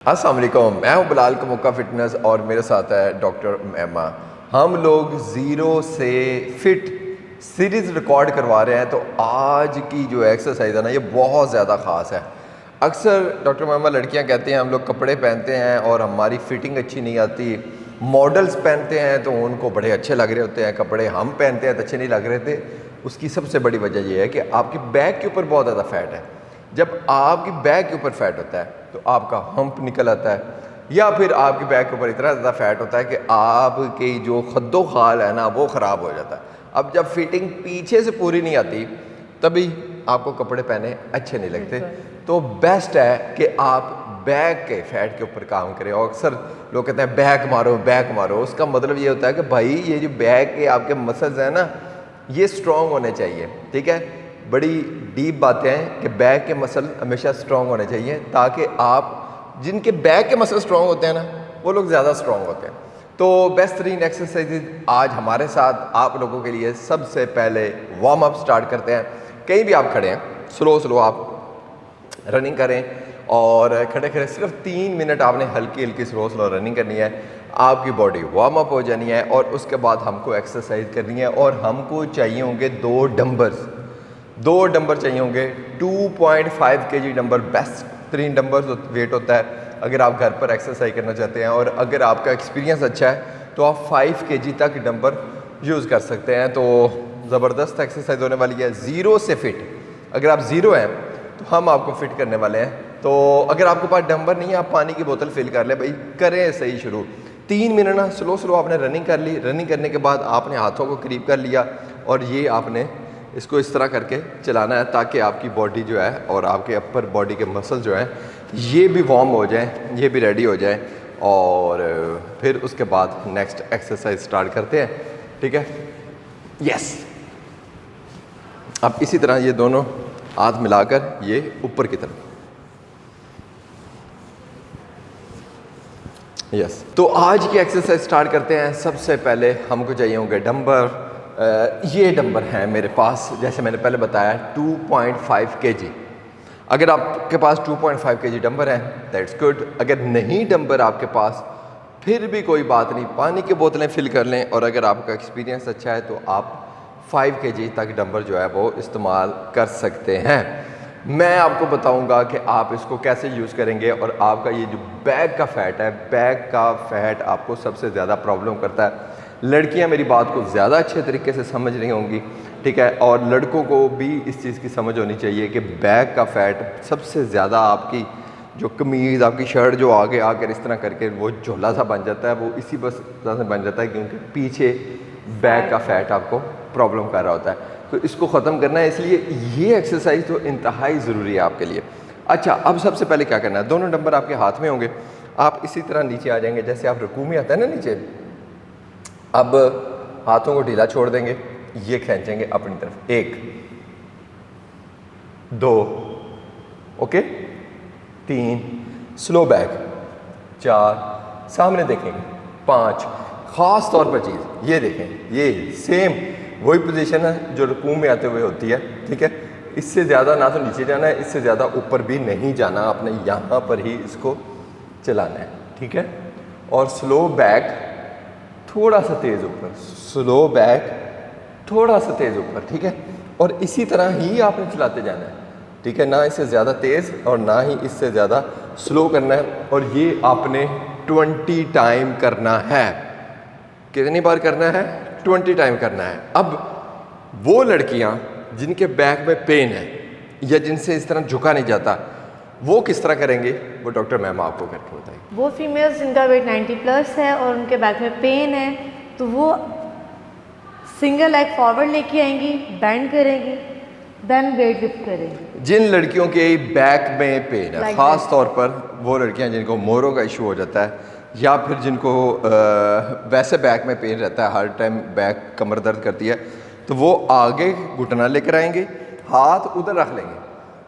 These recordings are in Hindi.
अस्सलाम वालेकुम, मैं हूं बिलाल कमुक्का फिटनेस और मेरे साथ है डॉक्टर मैमा। हम लोग ज़ीरो से फिट सीरीज़ रिकॉर्ड करवा रहे हैं। तो आज की जो एक्सरसाइज है ना, ये बहुत ज़्यादा ख़ास है। अक्सर डॉक्टर मैमा लड़कियां कहती हैं हम लोग कपड़े पहनते हैं और हमारी फिटिंग अच्छी नहीं आती। मॉडल्स पहनते हैं तो उनको बड़े अच्छे लग रहे होते हैं, कपड़े हम पहनते हैं तो अच्छे नहीं लग रहे थे। उसकी सबसे बड़ी वजह यह है कि आपकी बैक के ऊपर बहुत ज़्यादा फैट है। जब आपकी बैक के ऊपर फैट होता है तो आपका हम्प निकल आता है, या फिर आपकी बैक के ऊपर इतना ज़्यादा फैट होता है कि आपकी जो खद्दो खाल है ना, वो ख़राब हो जाता है। अब जब फिटिंग पीछे से पूरी नहीं आती तभी आपको कपड़े पहने अच्छे नहीं लगते। तो बेस्ट है कि आप बैक के फैट के ऊपर काम करें। और अक्सर लोग कहते हैं बैक मारो बैक मारो। उसका मतलब ये होता है कि भाई ये जो बैक के आपके मसल्स हैं ना, ये स्ट्रॉन्ग होने चाहिए। ठीक है, बड़ी डीप बातें हैं कि बैक के मसल हमेशा स्ट्रॉन्ग होने चाहिए, ताकि आप जिनके बैक के मसल स्ट्रॉन्ग होते हैं ना, वो लोग ज़्यादा स्ट्रॉन्ग होते हैं। तो बेहतरीन एक्सरसाइज आज हमारे साथ आप लोगों के लिए। सबसे पहले वार्म अप स्टार्ट करते हैं। कहीं भी आप खड़े हैं, स्लो आप रनिंग करें और खड़े खड़े सिर्फ 3 मिनट आपने हल्की हल्की स्लो रनिंग करनी है। आपकी बॉडी वार्म अप हो जानी है और उसके बाद हमको एक्सरसाइज करनी है। और हमको चाहिए होंगे 2 डंबर चाहिए होंगे। 2.5 kg dumbbell best 3 dumbbell weight होता है अगर आप घर पर एक्सरसाइज करना चाहते हैं। और अगर आपका एक्सपीरियंस अच्छा है तो आप 5 kg तक डंबर यूज़ कर सकते हैं। तो ज़बरदस्त एक्सरसाइज होने वाली है। ज़ीरो से फिट, अगर आप ज़ीरो हैं तो हम आपको फिट करने वाले हैं। तो अगर आपके पास डंबर नहीं है, आप पानी की बोतल फिल कर ले भाई, करें सही शुरू। 3 मिनट ना स्लो आपने रनिंग कर ली। रनिंग करने के बाद आपने हाथों को करीब कर लिया और ये आपने इसको इस तरह करके चलाना है, ताकि आपकी बॉडी जो है और आपके अपर बॉडी के मसल जो हैं ये भी वार्म हो जाएं, ये भी रेडी हो जाएं। और फिर उसके बाद नेक्स्ट एक्सरसाइज स्टार्ट करते हैं। ठीक है, यस। अब इसी तरह ये दोनों हाथ मिलाकर ये ऊपर की तरफ, यस। तो आज की एक्सरसाइज स्टार्ट करते हैं। सबसे पहले हमको चाहिए होंगे डंबर। ये डंबर हैं मेरे पास, जैसे मैंने पहले बताया 2.5 kg। अगर आपके पास 2.5 kg डंबर हैं दैट्स गुड। अगर नहीं डंबर आपके पास, फिर भी कोई बात नहीं, पानी की बोतलें फिल कर लें। और अगर आपका एक्सपीरियंस अच्छा है तो आप 5 kg तक डंबर जो है वो इस्तेमाल कर सकते हैं। मैं आपको बताऊंगा कि आप इसको कैसे यूज़ करेंगे। और आपका ये जो बैक का फैट है, बैक का फैट आपको सबसे ज़्यादा प्रॉब्लम करता है। लड़कियां मेरी बात को ज़्यादा अच्छे तरीके से समझ रही होंगी, ठीक है। और लड़कों को भी इस चीज़ की समझ होनी चाहिए कि बैक का फैट सबसे ज़्यादा आपकी जो कमीज़, आपकी शर्ट जो आगे आकर इस तरह करके वो झोला सा बन जाता है, वो इसी बस तरह से बन जाता है क्योंकि पीछे बैक का फैट आपको प्रॉब्लम कर रहा होता है। तो इसको ख़त्म करना है, इसलिए ये एक्सरसाइज तो इंतहाई ज़रूरी है आपके लिए। अच्छा, अब सबसे पहले क्या करना है, दोनों डंबर आपके हाथ में होंगे। आप इसी तरह नीचे आ जाएंगे, जैसे आप रुकू में आता है ना नीचे। अब हाथों को ढीला छोड़ देंगे, ये खींचेंगे अपनी तरफ। 1 2 ओके, 3 स्लो बैक, 4 सामने देखेंगे, 5 ख़ास तौर पर चीज़ ये देखें, ये सेम वही पोजीशन है जो रुकू में आते हुए होती है। ठीक है, इससे ज़्यादा ना तो नीचे जाना है, इससे ज़्यादा ऊपर भी नहीं जाना, आपने यहाँ पर ही इसको चलाना है। ठीक है, और स्लो बैक थोड़ा सा तेज़ ऊपर, स्लो बैक थोड़ा सा तेज़ ऊपर। ठीक है, और इसी तरह ही आपने चलाते जाना है। ठीक है, ना इससे ज़्यादा तेज़ और ना ही इससे ज़्यादा स्लो करना है। और ये आपने 20 टाइम करना है। कितनी बार करना है? 20 टाइम करना है। अब वो लड़कियां जिनके बैक में पेन है या जिनसे इस तरह झुका नहीं जाता, वो किस तरह करेंगे, वो डॉक्टर मैम आपको करके बताएंगे। वो फीमेल्स जिनका वेट 90+ है और उनके बैक में पेन है, तो वो सिंगल लेग फॉरवर्ड लेके आएंगी, बैंड करेंगी, देन वेट लिफ्ट करेंगी। जिन लड़कियों के बैक में पेन है, ख़ास तौर पर वो लड़कियां जिनको मोरों का इशू हो जाता है, या फिर जिनको वैसे बैक में पेन रहता है, हर टाइम बैक कमर दर्द करती है, तो वो आगे घुटना लेकर आएंगे, हाथ उधर रख लेंगे,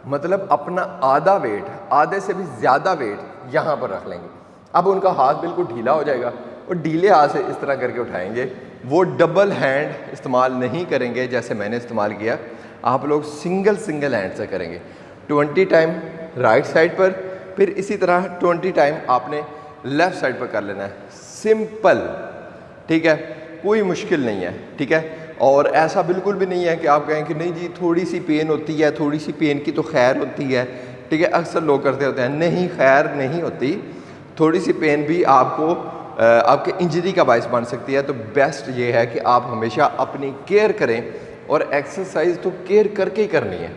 मतलब अपना आधा वेट, आधे से भी ज़्यादा वेट यहाँ पर रख लेंगे। अब उनका हाथ बिल्कुल ढीला हो जाएगा और ढीले हाथ से इस तरह करके उठाएंगे। वो डबल हैंड इस्तेमाल नहीं करेंगे जैसे मैंने इस्तेमाल किया, आप लोग सिंगल हैंड से करेंगे। 20 टाइम राइट साइड पर, फिर इसी तरह 20 टाइम आपने लेफ़्ट साइड पर कर लेना है, सिंपल, ठीक है, कोई मुश्किल नहीं है, ठीक है। और ऐसा बिल्कुल भी नहीं है कि आप कहें कि नहीं जी थोड़ी सी पेन होती है, थोड़ी सी पेन की तो खैर होती है, ठीक है, अक्सर लोग करते होते हैं, नहीं, खैर नहीं होती, थोड़ी सी पेन भी आपको आपके इंजरी का बायस बन सकती है। तो बेस्ट ये है कि आप हमेशा अपनी केयर करें, और एक्सरसाइज तो केयर करके ही करनी है,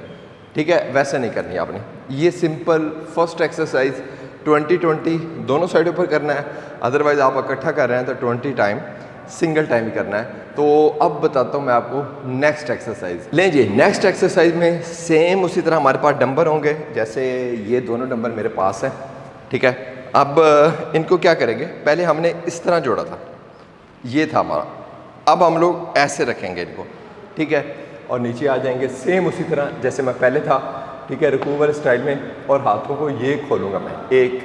ठीक है, वैसे नहीं करनी आपने। ये सिंपल फर्स्ट एक्सरसाइज 20-20 दोनों साइडों पर करना है, अदरवाइज़ आप इकट्ठा कर रहे हैं तो 20 टाइम सिंगल टाइम ही करना है। तो अब बताता हूँ मैं आपको नेक्स्ट एक्सरसाइज। लें जी, नेक्स्ट एक्सरसाइज में सेम उसी तरह हमारे पास डंबल होंगे, जैसे ये दोनों डंबल मेरे पास हैं, ठीक है। अब इनको क्या करेंगे, पहले हमने इस तरह जोड़ा था, ये था हमारा, अब हम लोग ऐसे रखेंगे इनको, ठीक है, और नीचे आ जाएंगे सेम उसी तरह जैसे मैं पहले था, ठीक है, रिकूवर स्टाइल में, और हाथों को ये खोलूँगा मैं, 1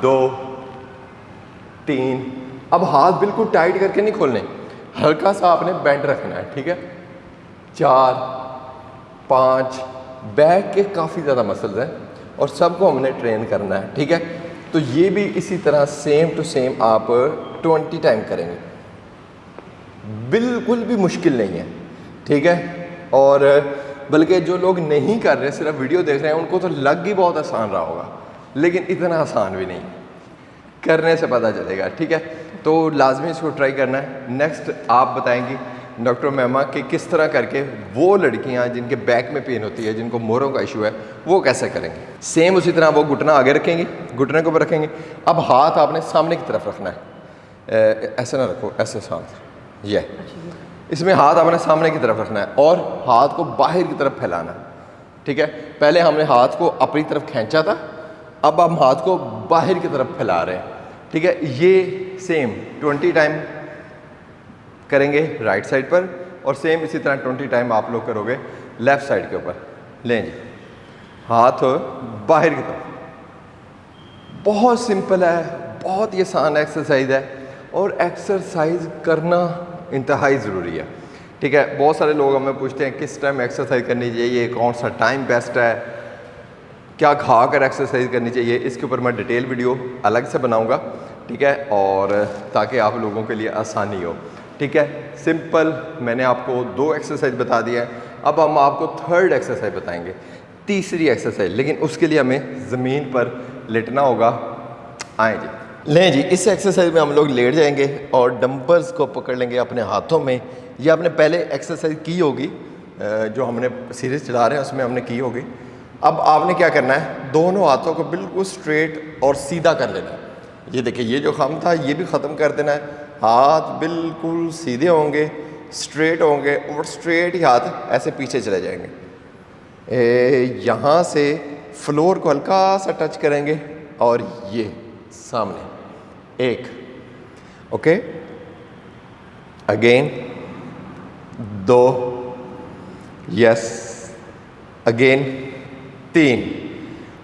2 3। अब हाथ बिल्कुल टाइट करके नहीं खोलने, हल्का सा आपने बेंड रखना है, ठीक है, 4 5। बैक के काफ़ी ज़्यादा मसल्स हैं और सबको हमने ट्रेन करना है, ठीक है। तो ये भी इसी तरह सेम टू सेम आप 20 टाइम करेंगे, बिल्कुल भी मुश्किल नहीं है, ठीक है। और बल्कि जो लोग नहीं कर रहे, सिर्फ वीडियो देख रहे हैं, उनको तो लग ही बहुत आसान रहा होगा, लेकिन इतना आसान भी नहीं, करने से पता चलेगा, ठीक है। तो लाजमी इसको ट्राई करना है। नेक्स्ट आप बताएंगी डॉक्टर मैमा कि किस तरह करके वो लड़कियां जिनके बैक में पेन होती है, जिनको मोरों का इशू है, वो कैसे करेंगे। सेम उसी तरह वो घुटना आगे रखेंगे, घुटने के ऊपर रखेंगे। अब हाथ आपने सामने की तरफ रखना है, ऐसे ना रखो, ऐसे साथ, ये इसमें हाथ आपने सामने की तरफ रखना है और हाथ को बाहर की तरफ फैलाना है, ठीक है। पहले हमने हाथ को अपनी तरफ खींचा था, अब हम हाथ को बाहर की तरफ फैला रहे हैं, ठीक है। ये सेम 20 टाइम करेंगे राइट साइड पर, और सेम इसी तरह 20 टाइम आप लोग करोगे लेफ़्ट साइड के ऊपर। लें जी, हाथ बाहर की तरफ। बहुत सिंपल है, बहुत ही आसान एक्सरसाइज है, और एक्सरसाइज करना इंतहाई ज़रूरी है, ठीक है। बहुत सारे लोग हमें पूछते हैं किस टाइम एक्सरसाइज करनी चाहिए, कौन सा टाइम बेस्ट है, क्या खा कर एक्सरसाइज करनी चाहिए। इसके ऊपर मैं डिटेल वीडियो अलग से बनाऊंगा, ठीक है, और ताकि आप लोगों के लिए आसानी हो, ठीक है। सिंपल मैंने आपको 2 एक्सरसाइज बता दिया है, अब हम आपको 3rd एक्सरसाइज बताएंगे, तीसरी एक्सरसाइज, लेकिन उसके लिए हमें ज़मीन पर लेटना होगा। आएँ जी, लें जी, इस एक्सरसाइज में हम लोग लेट जाएंगे और डंबल्स को पकड़ लेंगे अपने हाथों में। ये आपने पहले एक्सरसाइज की होगी, जो हमने सीरीज चला रहे हैं उसमें हमने की होगी। अब आपने क्या करना है, दोनों हाथों को बिल्कुल स्ट्रेट और सीधा कर लेना है। ये देखिए, ये जो खम था ये भी ख़त्म कर देना है। हाथ बिल्कुल सीधे होंगे, स्ट्रेट होंगे, और स्ट्रेट ही हाथ ऐसे पीछे चले जाएंगे। यहाँ से फ्लोर को हल्का सा टच करेंगे, और ये सामने 1, ओके, अगेन 2, यस, अगेन 3,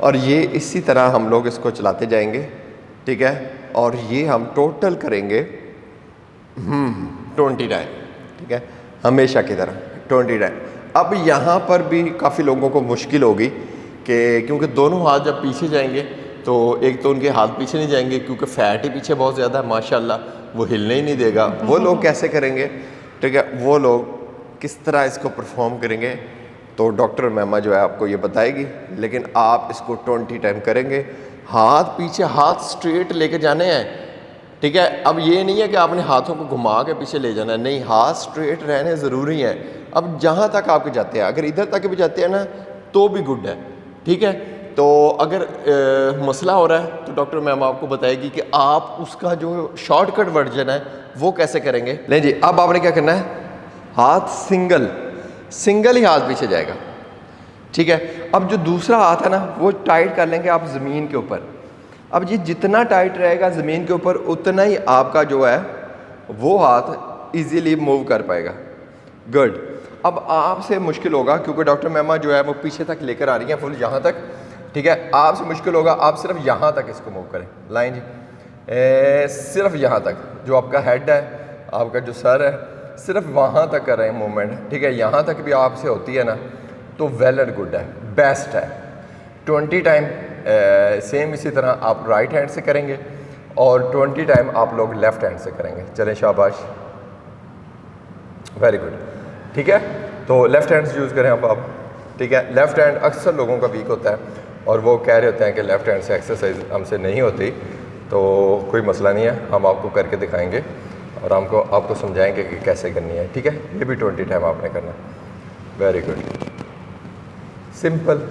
और ये इसी तरह हम लोग इसको चलाते जाएंगे, ठीक है। और ये हम टोटल करेंगे 20 टाइम, ठीक है, हमेशा की तरह 20 टाइम। अब यहाँ पर भी काफ़ी लोगों को मुश्किल होगी कि क्योंकि दोनों हाथ जब पीछे जाएंगे तो एक तो उनके हाथ पीछे नहीं जाएंगे, क्योंकि फ़ैट ही पीछे बहुत ज़्यादा है माशाल्लाह, वो हिलने ही नहीं देगा। वो लोग कैसे करेंगे, ठीक है, वो लोग किस तरह इसको परफॉर्म करेंगे, तो डॉक्टर मैमा जो है आपको ये बताएगी, लेकिन आप इसको 20 टाइम करेंगे। हाथ पीछे, हाथ स्ट्रेट लेके जाने हैं, ठीक है। अब ये नहीं है कि आपने हाथों को घुमा के पीछे ले जाना है, नहीं, हाथ स्ट्रेट रहने ज़रूरी हैं। अब जहाँ तक आपके जाते हैं, अगर इधर तक भी जाते हैं ना तो भी गुड है, ठीक है। तो अगर मसला हो रहा है तो डॉक्टर मैम आपको बताएगी कि आप उसका जो शॉर्टकट वर्जन है वो कैसे करेंगे। नहीं जी, अब आपने क्या करना है, हाथ सिंगल ही हाथ पीछे जाएगा, ठीक है। अब जो दूसरा हाथ है ना वो टाइट कर लेंगे आप ज़मीन के ऊपर। अब ये जितना टाइट रहेगा ज़मीन के ऊपर उतना ही आपका जो है वो हाथ इजीली मूव कर पाएगा। गुड। अब आपसे मुश्किल होगा क्योंकि डॉक्टर मैमा जो है वो पीछे तक लेकर आ रही हैं फुल यहाँ तक, ठीक है। आपसे मुश्किल होगा, आप सिर्फ यहाँ तक इसको मूव करें, लाइन जी, सिर्फ यहाँ तक, जो आपका हेड है, आपका जो सर है, सिर्फ वहाँ तक कर रहे हैं मूवमेंट, ठीक है। यहाँ तक भी आपसे होती है ना तो वेल एंड गुड है, बेस्ट है। 20 टाइम सेम इसी तरह आप राइट हैंड से करेंगे और 20 टाइम आप लोग लेफ़्ट हैंड से करेंगे। चलें शाबाश, वेरी गुड। ठीक है, तो लेफ़्ट हैंड यूज़ करें अब आप। ठीक है, लेफ़्ट हैंड अक्सर लोगों का वीक होता है और वो कह रहे होते हैं कि लेफ़्ट हैंड से एक्सरसाइज हमसे नहीं होती, तो कोई मसला नहीं है, हम आपको करके दिखाएंगे और आपको समझाएंगे कि कैसे करनी है। ठीक है, ये भी 20 टाइम आपने करना। वेरी गुड, सिंपल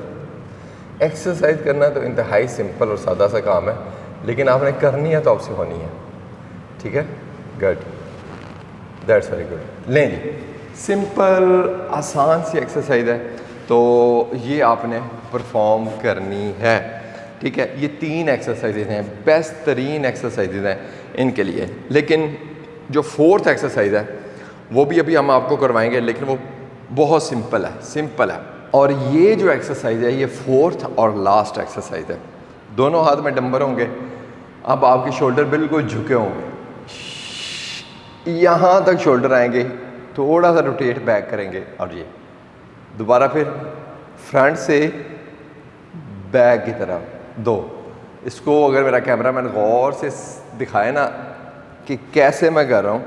एक्सरसाइज करना तो इंतहाई सिंपल और सादा सा काम है, लेकिन आपने करनी है तो आपसे होनी है। ठीक है, गुड, दैट्स वेरी गुड। लें जी, सिंपल आसान सी एक्सरसाइज है, तो ये आपने परफॉर्म करनी है। ठीक है, ये 3 एक्सरसाइजेज हैं, बेस्ट तरीन एक्सरसाइजेज हैं इनके लिए। लेकिन जो 4th एक्सरसाइज है वो भी अभी हम आपको करवाएंगे, लेकिन वो बहुत सिंपल है। और ये जो एक्सरसाइज है ये 4th और लास्ट एक्सरसाइज है। दोनों हाथ में डंबर होंगे, अब आपके शोल्डर बिल्कुल झुके होंगे, यहाँ तक शोल्डर आएंगे, थोड़ा सा रोटेट बैक करेंगे और ये दोबारा फिर फ्रंट से बैक की तरफ 2। इसको अगर मेरा कैमरामैन गौर से दिखाए ना कि कैसे मैं कर रहा हूँ,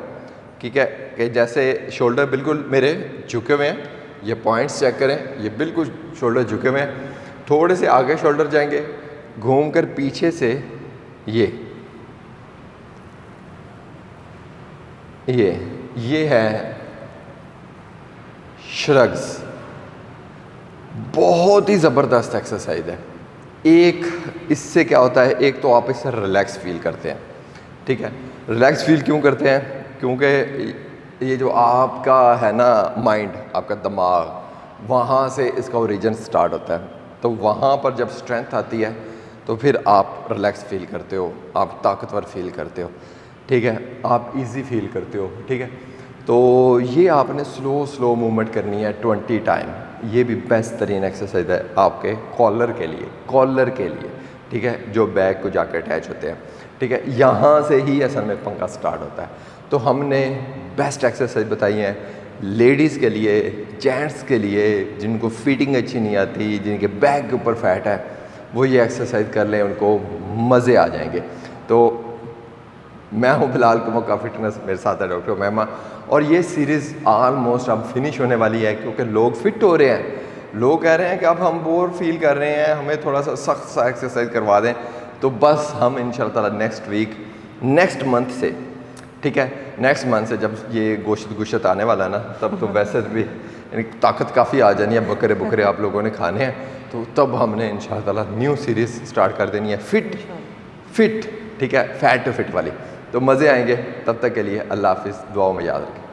ठीक है, कि जैसे शोल्डर बिल्कुल मेरे झुके हुए हैं, ये पॉइंट्स चेक करें, ये बिल्कुल शोल्डर झुके हुए हैं, थोड़े से आगे शोल्डर जाएंगे, घूमकर पीछे से ये है श्रग्स। बहुत ही ज़बरदस्त एक्सरसाइज है। एक इससे क्या होता है, एक तो आप इससे रिलैक्स फील करते हैं। ठीक है, रिलैक्स फील क्यों करते हैं? क्योंकि ये जो आपका है ना माइंड, आपका दिमाग, वहाँ से इसका ओरिजिन स्टार्ट होता है। तो वहाँ पर जब स्ट्रेंथ आती है तो फिर आप रिलैक्स फील करते हो, आप ताकतवर फील करते हो। ठीक है, आप इजी फील करते हो। ठीक है, तो ये आपने स्लो मूवमेंट करनी है 20 टाइम। ये भी बेस्ट तरीन एक्सरसाइज है आपके कॉलर के लिए। ठीक है, जो बैक को जाकर अटैच होते हैं। ठीक है, यहाँ से ही असल में पंखा स्टार्ट होता है। तो हमने बेस्ट एक्सरसाइज बताई हैं लेडीज़ के लिए, जेंट्स के लिए, जिनको फिटिंग अच्छी नहीं आती, जिनके बैक के ऊपर फैट है, वो ये एक्सरसाइज कर लें, उनको मज़े आ जाएंगे। तो मैं हूँ बिलाल कमोका फिटनेस, मेरे साथ है डॉक्टर उमैमा, और ये सीरीज़ ऑलमोस्ट अब फिनिश होने वाली है, क्योंकि लोग फिट हो रहे हैं। लोग कह रहे हैं कि अब हम बोर फील कर रहे हैं, हमें थोड़ा सा सख्त सा एक्सरसाइज करवा दें। तो बस हम इंशाल्लाह नेक्स्ट मंथ से, ठीक है, नेक्स्ट मंथ से जब ये गोश्त आने वाला है ना, तब तो वैसे भी यानी ताकत काफ़ी आ जानी है, बकरे आप लोगों ने खाने हैं, तो तब हमने इंशाल्लाह न्यू सीरीज़ स्टार्ट कर देनी है, फिट, ठीक है, फैट टू फिट वाली। तो मज़े आएंगे। तब तक के लिए अल्लाह हाफिज़, दुआओं में याद रखें।